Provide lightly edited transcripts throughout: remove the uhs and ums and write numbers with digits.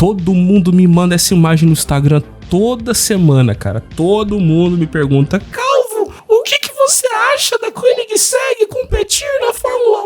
Todo mundo me manda essa imagem no Instagram toda semana, cara. Todo mundo me pergunta: Calvo, o que você acha da Koenigsegg competir na Fórmula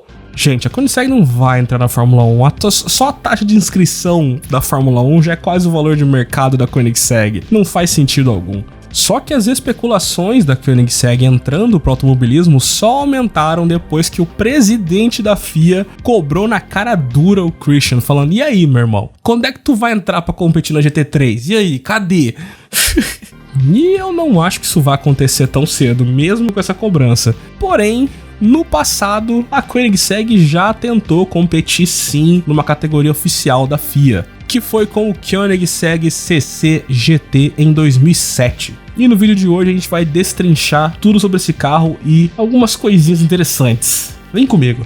1? Gente, a Koenigsegg não vai entrar na Fórmula 1. Só a taxa de inscrição da Fórmula 1 já é quase o valor de mercado da Koenigsegg. Não faz sentido algum. Só que as especulações da Koenigsegg entrando pro automobilismo só aumentaram depois que o presidente da FIA cobrou na cara dura o Christian, falando: e aí, meu irmão, quando é que tu vai entrar pra competir na GT3? E aí, cadê? E eu não acho que isso vai acontecer tão cedo, mesmo com essa cobrança. Porém, no passado, a Koenigsegg já tentou competir sim numa categoria oficial da FIA, que foi com o Koenigsegg CC GT em 2007. E no vídeo de hoje a gente vai destrinchar tudo sobre esse carro e algumas coisinhas interessantes. Vem comigo!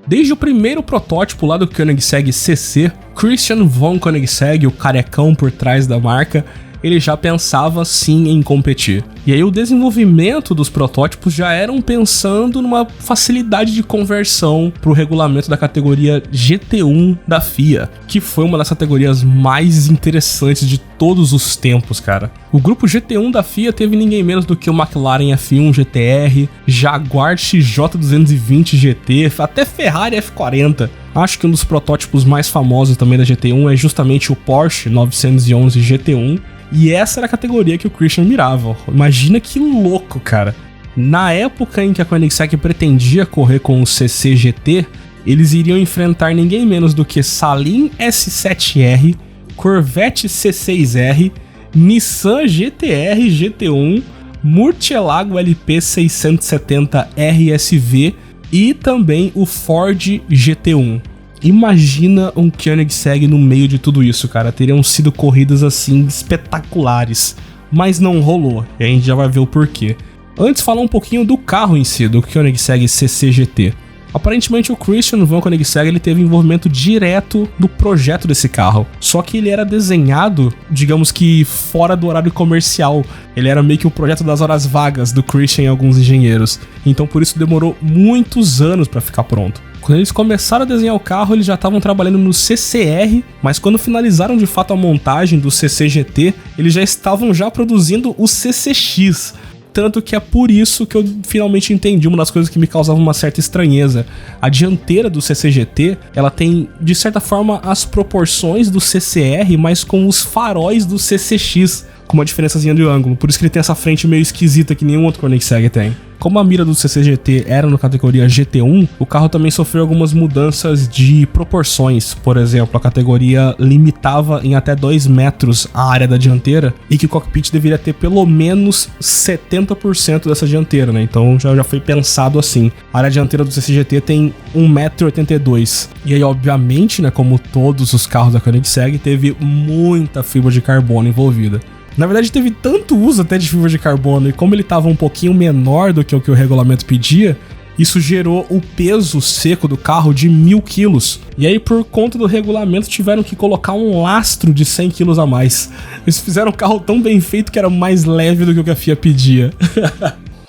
Desde o primeiro protótipo lá do Koenigsegg CC, Christian von Koenigsegg, o carecão por trás da marca, ele já pensava sim em competir. E aí o desenvolvimento dos protótipos já eram pensando numa facilidade de conversão para o regulamento da categoria GT1 da FIA, que foi uma das categorias mais interessantes de todos os tempos, cara. O grupo GT1 da FIA teve ninguém menos do que o McLaren F1 GTR, Jaguar XJ220 GT, até Ferrari F40. Acho que um dos protótipos mais famosos também da GT1 é justamente o Porsche 911 GT1, e essa era a categoria que o Christian mirava. Imagina que louco, cara. Na época em que a Koenigsegg pretendia correr com o CCGT, eles iriam enfrentar ninguém menos do que Saleen S7R, Corvette C6R, Nissan GT-R GT1, Murcielago LP 670 RSV e também o Ford GT1. Imagina um Koenigsegg no meio de tudo isso, cara. Teriam sido corridas assim espetaculares, mas não rolou, e a gente já vai ver o porquê. Antes, falar um pouquinho do carro em si, do Koenigsegg CC GT. Aparentemente o Christian von Koenigsegg ele teve envolvimento direto do projeto desse carro, só que ele era desenhado, digamos que fora do horário comercial. Ele era meio que o projeto das horas vagas do Christian e alguns engenheiros, então por isso demorou muitos anos para ficar pronto. Quando eles começaram a desenhar o carro, eles já estavam trabalhando no CCR, mas quando finalizaram de fato a montagem do CCGT, eles já estavam produzindo o CCX. Tanto que é por isso que eu finalmente entendi uma das coisas que me causava uma certa estranheza. A dianteira do CCGT, ela tem, de certa forma, as proporções do CCR, mas com os faróis do CCX, com uma diferençazinha de ângulo. Por isso que ele tem essa frente meio esquisita que nenhum outro Koenigsegg tem. Como a mira do CCGT era na categoria GT1, o carro também sofreu algumas mudanças de proporções. Por exemplo, a categoria limitava em até 2 metros a área da dianteira e que o cockpit deveria ter pelo menos 70% dessa dianteira, né? Então já foi pensado assim. A área dianteira do CCGT tem 1,82 m. E aí, obviamente, né, como todos os carros da Koenigsegg, teve muita fibra de carbono envolvida. Na verdade, teve tanto uso até de fibra de carbono, e como ele estava um pouquinho menor do que o regulamento pedia, isso gerou o peso seco do carro de 1.000 kg. E aí, por conta do regulamento, tiveram que colocar um lastro de 100 kg a mais. Eles fizeram um carro tão bem feito que era mais leve do que o que a FIA pedia.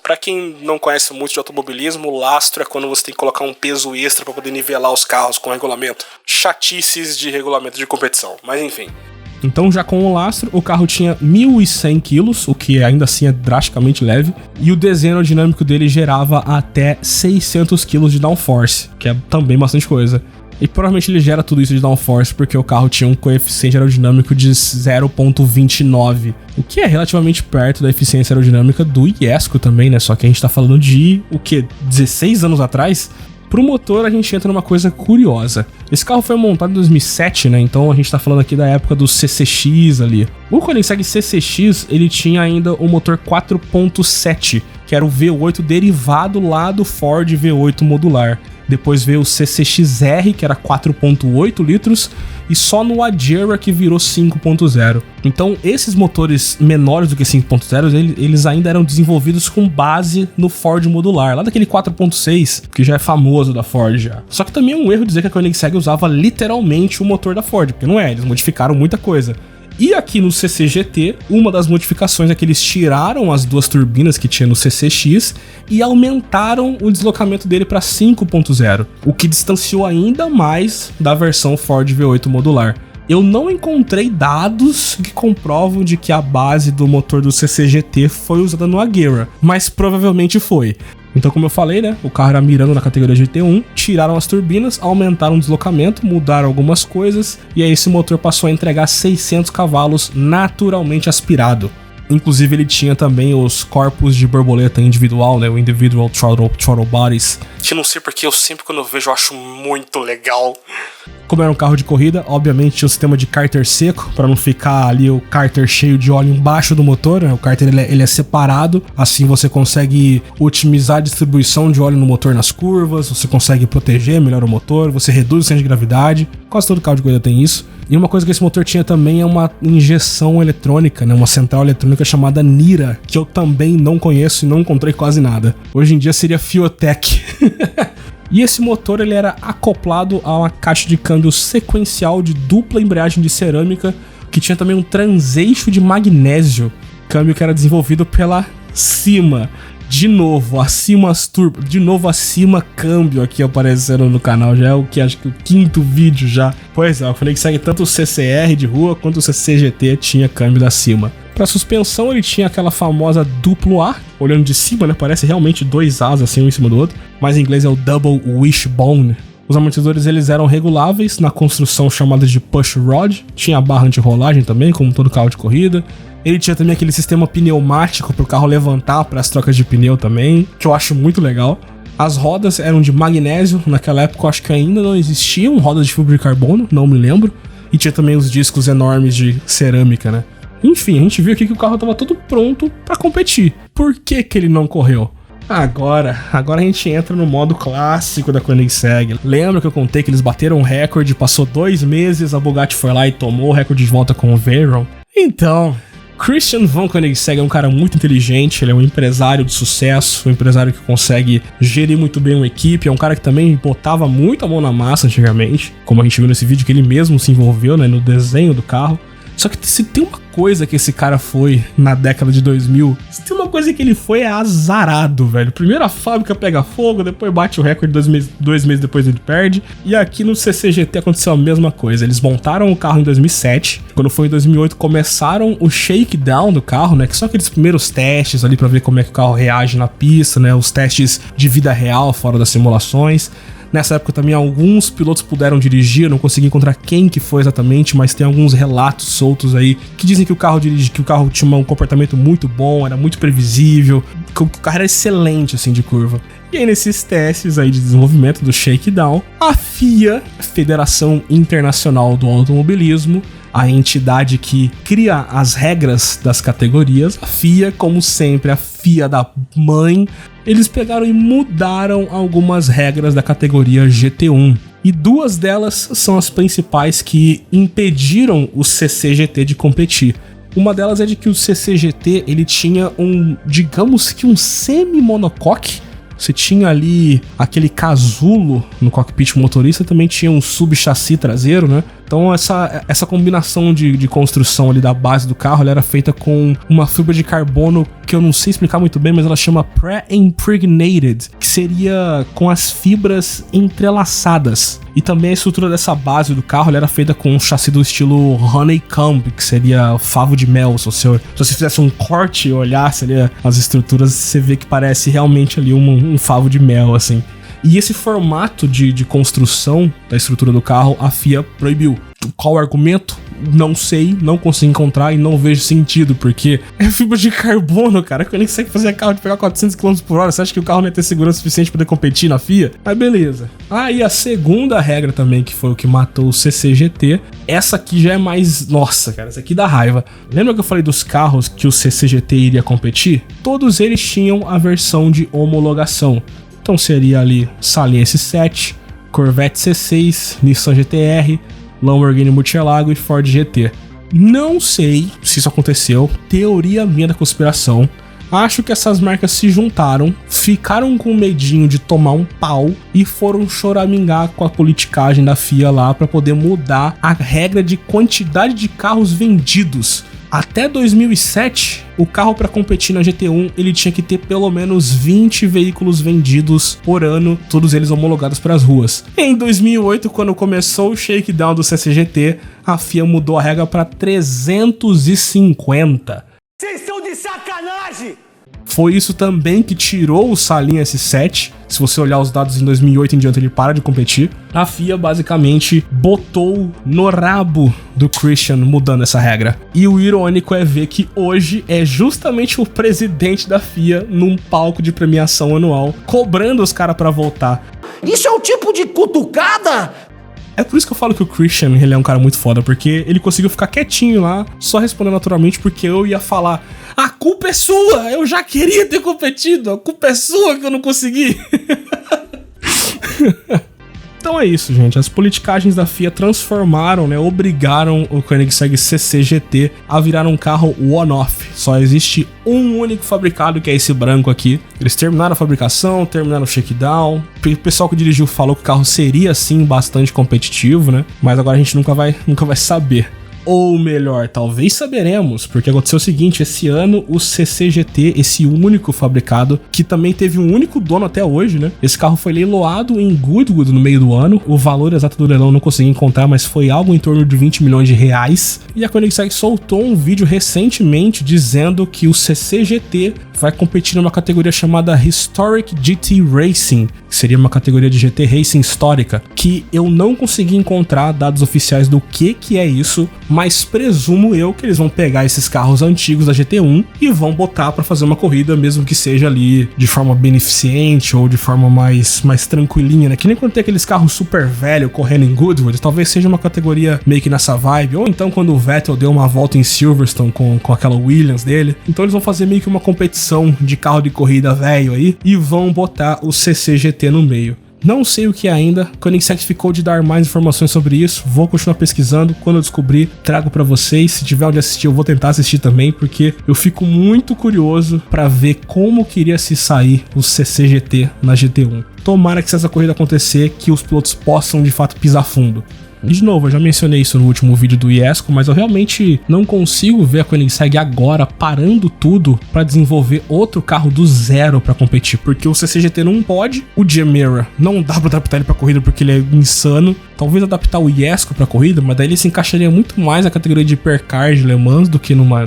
Pra quem não conhece muito de automobilismo, o lastro é quando você tem que colocar um peso extra para poder nivelar os carros com o regulamento. Chatices de regulamento de competição, mas enfim. Então, já com o lastro, o carro tinha 1.100 kg, o que ainda assim é drasticamente leve, e o desenho aerodinâmico dele gerava até 600 kg de downforce, que é também bastante coisa. E provavelmente ele gera tudo isso de downforce porque o carro tinha um coeficiente aerodinâmico de 0,29, o que é relativamente perto da eficiência aerodinâmica do Iesco também, né? Só que a gente tá falando de, 16 anos atrás? Pro motor, a gente entra numa coisa curiosa. Esse carro foi montado em 2007, né? Então a gente tá falando aqui da época do CCX ali. O Koenigsegg CCX, ele tinha ainda o motor 4.7, que era o V8 derivado lá do Ford V8 modular. Depois veio o CCXR, que era 4.8 litros, e só no Agera que virou 5.0. Então, esses motores menores do que 5.0, eles ainda eram desenvolvidos com base no Ford modular, lá daquele 4.6, que já é famoso da Ford já. Só que também é um erro dizer que a Koenigsegg usava literalmente o motor da Ford, porque não é, eles modificaram muita coisa. E aqui no CCGT, uma das modificações é que eles tiraram as 2 turbinas que tinha no CCX e aumentaram o deslocamento dele para 5.0, o que distanciou ainda mais da versão Ford V8 modular. Eu não encontrei dados que comprovam de que a base do motor do CCGT foi usada no Agera, mas provavelmente foi. Então, como eu falei, né, o carro era mirando na categoria GT1, tiraram as turbinas, aumentaram o deslocamento, mudaram algumas coisas, e aí esse motor passou a entregar 600 cavalos naturalmente aspirado. Inclusive ele tinha também os corpos de borboleta individual, né, o Individual Throttle Bodies. Que não sei porque eu sempre quando eu vejo eu acho muito legal. Como era um carro de corrida, obviamente tinha o sistema de cárter seco, para não ficar ali o cárter cheio de óleo embaixo do motor, né? O cárter ele é separado, assim você consegue otimizar a distribuição de óleo no motor nas curvas, você consegue proteger melhor o motor, você reduz o centro de gravidade, quase todo carro de corrida tem isso. E uma coisa que esse motor tinha também é uma injeção eletrônica, né? Uma central eletrônica chamada Nira, que eu também não conheço e não encontrei quase nada. Hoje em dia seria Fiotech. E esse motor ele era acoplado a uma caixa de câmbio sequencial de dupla embreagem de cerâmica, que tinha também um transeixo de magnésio, câmbio que era desenvolvido pela Cima. De novo, acima câmbio aqui aparecendo no canal, já é o que acho que o 5º vídeo já. Pois é, eu falei que segue tanto o CCR de rua quanto o CCGT tinha câmbio da Cima. Para suspensão ele tinha aquela famosa duplo A, olhando de cima, né, parece realmente 2 As assim um em cima do outro, mas em inglês é o Double Wishbone. Os amortecedores eles eram reguláveis na construção chamada de push rod, tinha a barra anti-rolagem também, como todo carro de corrida. Ele tinha também aquele sistema pneumático para o carro levantar para as trocas de pneu também, que eu acho muito legal. As rodas eram de magnésio, naquela época eu acho que ainda não existiam rodas de fibra de carbono, não me lembro. E tinha também os discos enormes de cerâmica, né? Enfim, a gente viu aqui que o carro estava todo pronto para competir. Por que ele não correu? Agora a gente entra no modo clássico da Koenigsegg. Lembra que eu contei que eles bateram um recorde, passou 2 meses, a Bugatti foi lá e tomou o recorde de volta com o Veyron? Então, Christian von Koenigsegg é um cara muito inteligente, ele é um empresário de sucesso, um empresário que consegue gerir muito bem uma equipe, é um cara que também botava muito a mão na massa antigamente, como a gente viu nesse vídeo que ele mesmo se envolveu, né, no desenho do carro. Só que se tem uma coisa que esse cara foi na década de 2000, se tem uma coisa que ele foi é azarado, velho. Primeiro a fábrica pega fogo, depois bate o recorde, 2 meses depois ele perde. E aqui no CCGT aconteceu a mesma coisa. Eles montaram o carro em 2007. Quando foi em 2008 começaram o shakedown do carro, né? Que são aqueles primeiros testes ali pra ver como é que o carro reage na pista, né? Os testes de vida real fora das simulações. Nessa época também alguns pilotos puderam dirigir, eu não consegui encontrar quem que foi exatamente, mas tem alguns relatos soltos aí que dizem que o carro tinha um comportamento muito bom, era muito previsível, que o carro era excelente assim de curva. E aí nesses testes aí de desenvolvimento do shakedown, a FIA, Federação Internacional do Automobilismo, a entidade que cria as regras das categorias, a FIA, como sempre, a FIA da mãe, eles pegaram e mudaram algumas regras da categoria GT1. E 2 delas são as principais que impediram o CCGT de competir. Uma delas é de que o CCGT ele tinha digamos que um semi-monocoque. Você tinha ali aquele casulo no cockpit motorista, também tinha um sub-chassi traseiro, né? Então essa combinação de construção ali da base do carro, ela era feita com uma fibra de carbono que eu não sei explicar muito bem, mas ela chama pre-impregnated, que seria com as fibras entrelaçadas. E também a estrutura dessa base do carro, ela era feita com um chassi do estilo honeycomb, que seria favo de mel. Se você fizesse um corte e olhasse ali as estruturas, você vê que parece realmente ali um favo de mel, assim. E esse formato de construção da estrutura do carro, a FIA proibiu. Qual o argumento? Não sei, não consigo encontrar e não vejo sentido, porque é fibra de carbono, cara. Quando você consegue fazer carro de pegar 400 km por hora, você acha que o carro não ia ter segurança suficiente para poder competir na FIA? Mas beleza. E a segunda regra também, que foi o que matou o CCGT, essa aqui já é mais... Nossa, cara, essa aqui dá raiva. Lembra que eu falei dos carros que o CCGT iria competir? Todos eles tinham a versão de homologação. Então seria ali Saliense 7, Corvette C6, Nissan GT-R, Lamborghini Murcielago e Ford GT. Não sei se isso aconteceu, teoria minha da conspiração. Acho que essas marcas se juntaram, ficaram com medinho de tomar um pau e foram choramingar com a politicagem da FIA lá para poder mudar a regra de quantidade de carros vendidos. Até 2007, o carro para competir na GT1 ele tinha que ter pelo menos 20 veículos vendidos por ano, todos eles homologados para as ruas. Em 2008, quando começou o shakedown do CCGT, a FIA mudou a regra para 350. Vocês estão de sacanagem! Foi isso também que tirou o Salinha S7. Se você olhar os dados em 2008 em diante, ele para de competir. A FIA basicamente botou no rabo do Christian mudando essa regra. E o irônico é ver que hoje é justamente o presidente da FIA num palco de premiação anual, cobrando os caras pra voltar. Isso é um tipo de cutucada? É por isso que eu falo que o Christian, ele é um cara muito foda, porque ele conseguiu ficar quietinho lá, só respondendo naturalmente, porque eu ia falar: a culpa é sua, eu já queria ter competido, a culpa é sua que eu não consegui. Então é isso, gente. As politicagens da FIA transformaram, né, obrigaram o Koenigsegg CCGT a virar um carro one-off. Só existe um único fabricado, que é esse branco aqui. Eles terminaram a fabricação, terminaram o shakedown. O pessoal que dirigiu falou que o carro seria, sim, bastante competitivo, né? Mas agora a gente nunca vai saber. Ou melhor, talvez saberemos, porque aconteceu o seguinte: esse ano o CCGT, esse único fabricado, que também teve um único dono até hoje, né? Esse carro foi leiloado em Goodwood no meio do ano. O valor exato do leilão não consegui encontrar, mas foi algo em torno de 20 milhões de reais. E a Koenigsegg soltou um vídeo recentemente dizendo que o CCGT vai competir numa categoria chamada Historic GT Racing, que seria uma categoria de GT Racing histórica, que eu não consegui encontrar dados oficiais do que é isso, mas presumo eu que eles vão pegar esses carros antigos da GT1 e vão botar pra fazer uma corrida, mesmo que seja ali de forma beneficente ou de forma mais tranquilinha, né? Que nem quando tem aqueles carros super velhos correndo em Goodwood, talvez seja uma categoria meio que nessa vibe, ou então quando o Vettel deu uma volta em Silverstone com aquela Williams dele. Então eles vão fazer meio que uma competição de carro de corrida velho aí e vão botar o CCGT no meio. Não sei o que é ainda, Koenigsegg ficou de dar mais informações sobre isso, vou continuar pesquisando, quando eu descobrir, trago pra vocês. Se tiver onde assistir, eu vou tentar assistir também, porque eu fico muito curioso pra ver como queria se sair o CCGT na GT1. Tomara que, se essa corrida acontecer, que os pilotos possam de fato pisar fundo. E de novo, eu já mencionei isso no último vídeo do Iesco, mas eu realmente não consigo ver a Koenigsegg agora parando tudo para desenvolver outro carro do zero para competir, porque o CCGT não pode, o Gemera não dá para adaptar ele para corrida porque ele é insano. Talvez adaptar o Iesco para corrida, mas daí ele se encaixaria muito mais na categoria de hipercar de Le Mans do que numa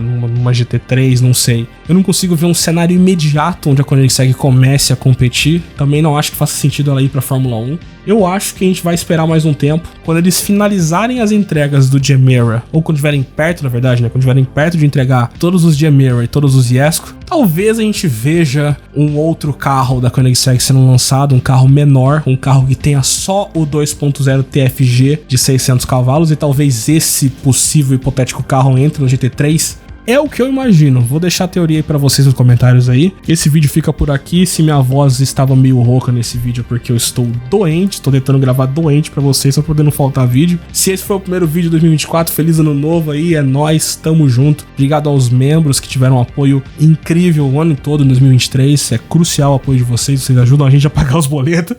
GT3, não sei. Eu não consigo ver um cenário imediato onde a Koenigsegg comece a competir. Também não acho que faça sentido ela ir para Fórmula 1. Eu acho que a gente vai esperar mais um tempo. Quando eles finalizarem as entregas do Gemera, ou quando estiverem perto, na verdade, né? Quando estiverem perto de entregar todos os Gemera e todos os Iesco, talvez a gente veja um outro carro da Koenigsegg sendo lançado, um carro menor, um carro que tenha só o 2.0 TFG de 600 cavalos, e talvez esse possível hipotético carro entre no GT3. É o que eu imagino. Vou deixar a teoria aí pra vocês nos comentários aí. Esse vídeo fica por aqui. Se minha voz estava meio rouca nesse vídeo é porque eu estou doente. Estou tentando gravar doente pra vocês, só pra poder não faltar vídeo. Se esse foi o primeiro vídeo de 2024, feliz ano novo aí. É nóis, tamo junto. Obrigado aos membros que tiveram um apoio incrível o ano todo em 2023. É crucial o apoio de vocês. Vocês ajudam a gente a pagar os boletos.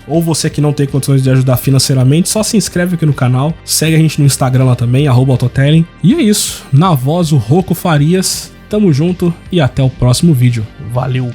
Ou você que não tem condições de ajudar financeiramente, só se inscreve aqui no canal, segue a gente no Instagram lá também, @autotelling. E é isso, na voz o Rocco Farias, tamo junto e até o próximo vídeo. Valeu!